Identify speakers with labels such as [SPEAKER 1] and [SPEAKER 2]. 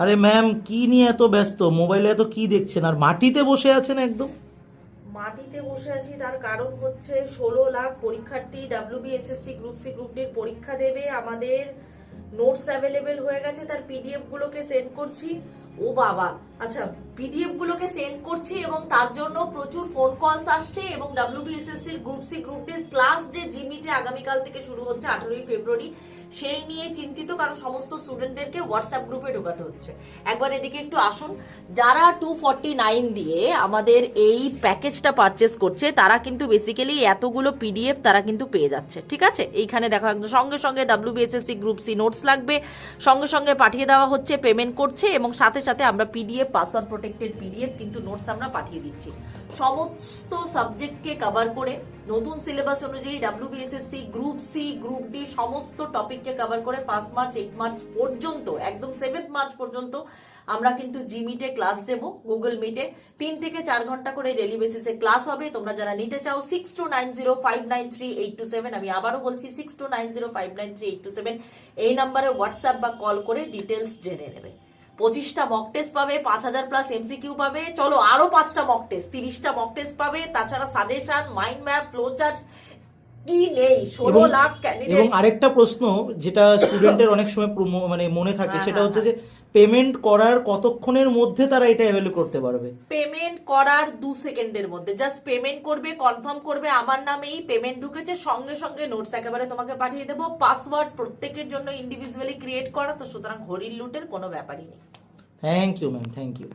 [SPEAKER 1] আরে ম্যাম, কি নিয়ে এত ব্যস্ত? মোবাইলে এত কি দেখছেন? আর মাটিতে বসে আছেন একদম।
[SPEAKER 2] মাটিতে বসে আছি তার কারণ হচ্ছে 16 লাখ পরীক্ষার্থী ডাব্লিউবিএসএসসি গ্রুপ সি গ্রুপ ডির পরীক্ষা দেবে। আমাদের নোটস অ্যাভেলেবেল হয়ে গেছে, তার পিডিএফ গুলোকে সেন্ড করছি। ও বাবা, আচ্ছা, পিডিএফ গুলোকে সেন্ড করছি এবং তার জন্য প্রচুর ফোন কলস আসছে। এবং ডাব্লিউবিএসএসসির গ্রুপ সি গ্রুপ ডির ক্লাস যে জিমিটে আগামীকাল থেকে শুরু হচ্ছে 18ই ফেব্রুয়ারি, সেই নিয়ে চিন্তিত, কারণ সমস্ত স্টুডেন্টদেরকে হোয়াটসঅ্যাপ গ্রুপে ঢোকাতে হচ্ছে। একবার এদিকে একটু আসুন। যারা 249 দিয়ে আমাদের এই প্যাকেজটা পারচেস করছে তারা কিন্তু বেসিক্যালি এতগুলো পিডিএফ তারা কিন্তু পেয়ে যাচ্ছে। ঠিক আছে, এইখানে দেখো একদম সঙ্গে সঙ্গে ডাব্লিউবিএসএসসি গ্রুপ সি নোটস লাগবে, সঙ্গে সঙ্গে পাঠিয়ে দেওয়া হচ্ছে, পেমেন্ট করছে, এবং সাথে সাথে আমরা পিডিএফ পাসওয়ার্ড প্রোটেক্টেড পিডিএফ কিন্তু নোটস আমরা পাঠিয়ে দিচ্ছি। সমস্ত সাবজেক্টকে কভার করে নতুন সিলেবাস অনুযায়ী WBSSC group C group D সমস্ত টপিককে কভার করে 1 মার্চ 8 মার্চ পর্যন্ত, একদম 7 মার্চ পর্যন্ত আমরা কিন্তু জিমিটে ক্লাস দেব। গুগল মিটে 3 থেকে 4 ঘন্টা করে ডেলি বেসিসে ক্লাস হবে। তোমরা যারা নিতে চাও 6290593827, আমি আবারও বলছি 6290593827, এই নাম্বারে হোয়াটসঅ্যাপ বা কল করে ডিটেলস জেনে নেবে। 25টা মক টেস্ট পাবে, 5000 প্লাস এমসিকিউ পাবে, চলো আরো 5টা মক টেস্ট, 30টা মক টেস্ট পাবে, তাছাড়া suggestion, mind map, flow charts, কি নেই? 16 লাখ
[SPEAKER 1] এবং
[SPEAKER 2] ক্যান্ডিডেট।
[SPEAKER 1] আরেকটা প্রশ্ন যেটা স্টুডেন্টের অনেক সময় মানে মনে থাকে, সেটা হচ্ছে যে পেমেন্ট করার কতক্ষণের মধ্যে তারা এটা অ্যাভেল করতে পারবে?
[SPEAKER 2] পেমেন্ট করার 2 সেকেন্ডের মধ্যে জাস্ট পেমেন্ট করবে, কনফার্ম করবে আমার নামেই পেমেন্ট ঢুকেছে, সঙ্গে সঙ্গে নোটস একেবারে তোমাকে পাঠিয়ে দেবো। পাসওয়ার্ড প্রত্যেকের জন্য ইন্ডিভিজুয়ালি ক্রিয়েট করা, তো সুতরাং হরির লুটের কোনো ব্যাপারই নেই।
[SPEAKER 1] Thank you ma'am, thank you.